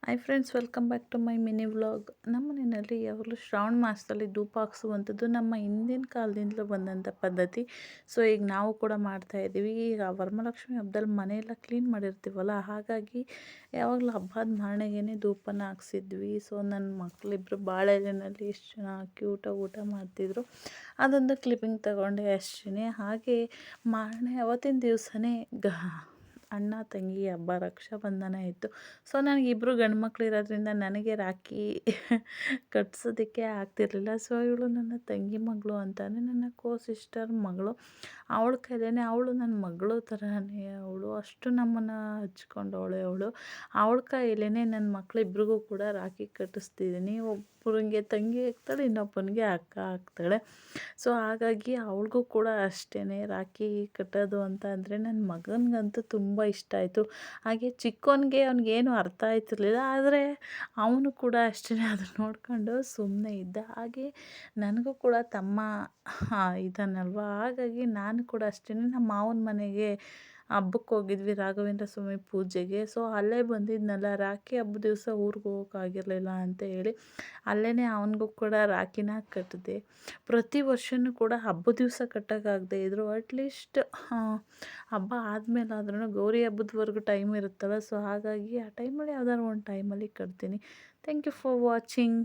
Hi friends, welcome back to my mini vlog. ನಮ್ಮ ಮನೆಯಲ್ಲಿ ಯಾವಾಗಲೂ ಶ್ರಾವಣ ಮಾಸದಲ್ಲಿ ಧೂಪ ಹಾಕ್ಸುವಂಥದ್ದು ನಮ್ಮ ಹಿಂದಿನ ಕಾಲದಿಂದಲೂ ಬಂದಂಥ ಪದ್ಧತಿ. ಸೊ ಈಗ ನಾವು ಕೂಡ ಮಾಡ್ತಾ ಇದ್ದೀವಿ. ಈಗ ವರಮಹಾಲಕ್ಷ್ಮಿ ಹಬ್ಬದಲ್ಲಿ ಮನೆಯೆಲ್ಲ ಕ್ಲೀನ್ ಮಾಡಿರ್ತೀವಲ್ಲ, ಹಾಗಾಗಿ ಯಾವಾಗಲೂ ಹಬ್ಬದ ಮಾರನೆಗೇ ಧೂಪನ ಹಾಕ್ಸಿದ್ವಿ. ಸೊ ನನ್ನ ಮಕ್ಕಳಿಬ್ಬರು ಬಾಳೆ ಎಲೆಯಲ್ಲಿ ಎಷ್ಟು ಚೆನ್ನಾಗಿ ಕ್ಯೂಟಾಗಿ ಊಟ ಮಾಡ್ತಿದ್ರು. ಅದೊಂದು ಕ್ಲಿಪ್ಪಿಂಗ್ ತಗೊಂಡೆ ಅಷ್ಟೇ. ಹಾಗೆ ಮಾರನೇ ಅವತ್ತಿನ ದಿವಸನೇ ಅಣ್ಣ ತಂಗಿ ಹಬ್ಬ ರಕ್ಷಾಬಂಧನ ಇತ್ತು. ಸೊ ನನಗಿಬ್ಬರು ಗಂಡು ಮಕ್ಳು ಇರೋದ್ರಿಂದ ನನಗೆ ರಾಖಿ ಕಟ್ಸೋದಕ್ಕೆ ಆಗ್ತಿರ್ಲಿಲ್ಲ. ಸೊ ಇವಳು ನನ್ನ ತಂಗಿ ಮಗಳು ಅಂತಾನೆ, ನನ್ನ ಸಿಸ್ಟರ್ ಮಗಳು. ಅವಳ ಕೈಲೇ, ಅವಳು ನನ್ನ ಮಗಳು ಥರನೇ, ಅವಳು ಅಷ್ಟು ನಮ್ಮನ್ನು ಹಚ್ಕೊಂಡವಳೆ. ಅವಳ ಕೈಲೇ ನನ್ನ ಮಕ್ಕಳಿಬ್ರಿಗೂ ಕೂಡ ರಾಖಿ ಕಟ್ಟಿಸ್ತಿದ್ದೀನಿ. ಒಬ್ಬರಿಗೆ ತಂಗಿ ಆಗ್ತಾಳೆ, ಇನ್ನೊಬ್ಬನಿಗೆ ಅಕ್ಕ ಆಗ್ತಾಳೆ. ಸೊ ಹಾಗಾಗಿ ಅವಳಿಗೂ ಕೂಡ ಅಷ್ಟೇ ರಾಖಿ ಕಟ್ಟೋದು ಅಂತ ಅಂದರೆ ನನ್ನ ಮಗನಿಗಂತೂ ತುಂಬ ಇಷ್ಟ ಆಯಿತು. ಹಾಗೆ ಚಿಕ್ಕವನಿಗೆ ಅವ್ನಿಗೇನು ಅರ್ಥ ಆಯ್ತಿರ್ಲಿಲ್ಲ, ಆದರೆ ಅವನು ಕೂಡ ಅಷ್ಟೇ ಅದನ್ನು ನೋಡ್ಕೊಂಡು ಸುಮ್ಮನೆ ಇದ್ದ. ಹಾಗೆ ನನಗೂ ಕೂಡ ತಮ್ಮ ಇದ್ದಾನಲ್ವ, ಹಾಗಾಗಿ ನಾನು ಕೂಡ ಅಷ್ಟೇ ನಮ್ಮ ಮಾವನ ಮನೆಗೆ ಹಬ್ಬಕ್ಕೆ ಹೋಗಿದ್ವಿ, ರಾಘವೇಂದ್ರ ಸ್ವಾಮಿ ಪೂಜೆಗೆ. ಸೊ ಅಲ್ಲೇ ಬಂದಿದ್ನಲ್ಲ, ರಾಖಿ ಹಬ್ಬದ ದಿವಸ ಊರಿಗೆ ಹೋಗೋಕ್ಕಾಗಿರಲಿಲ್ಲ ಅಂತ ಹೇಳಿ ಅಲ್ಲೇ ಅವನಿಗೂ ಕೂಡ ರಾಖಿನ ಕಟ್ಟಿದೆ. ಪ್ರತಿ ವರ್ಷವೂ ಕೂಡ ಹಬ್ಬದ ದಿವಸ ಕಟ್ಟೋಕ್ಕಾಗದೇ ಇದ್ದರು ಅಟ್ಲೀಸ್ಟ್ ಹಬ್ಬ ಆದಮೇಲಾದ್ರೂ ಗೌರಿ ಹಬ್ಬದವರೆಗೂ ಟೈಮ್ ಇರುತ್ತಲ್ಲ. ಸೊ ಹಾಗಾಗಿ ಆ ಟೈಮಲ್ಲಿ ಯಾವ್ದಾದ್ರು ಒಂದು ಟೈಮಲ್ಲಿ ಕಟ್ತೀನಿ. Thank you for watching.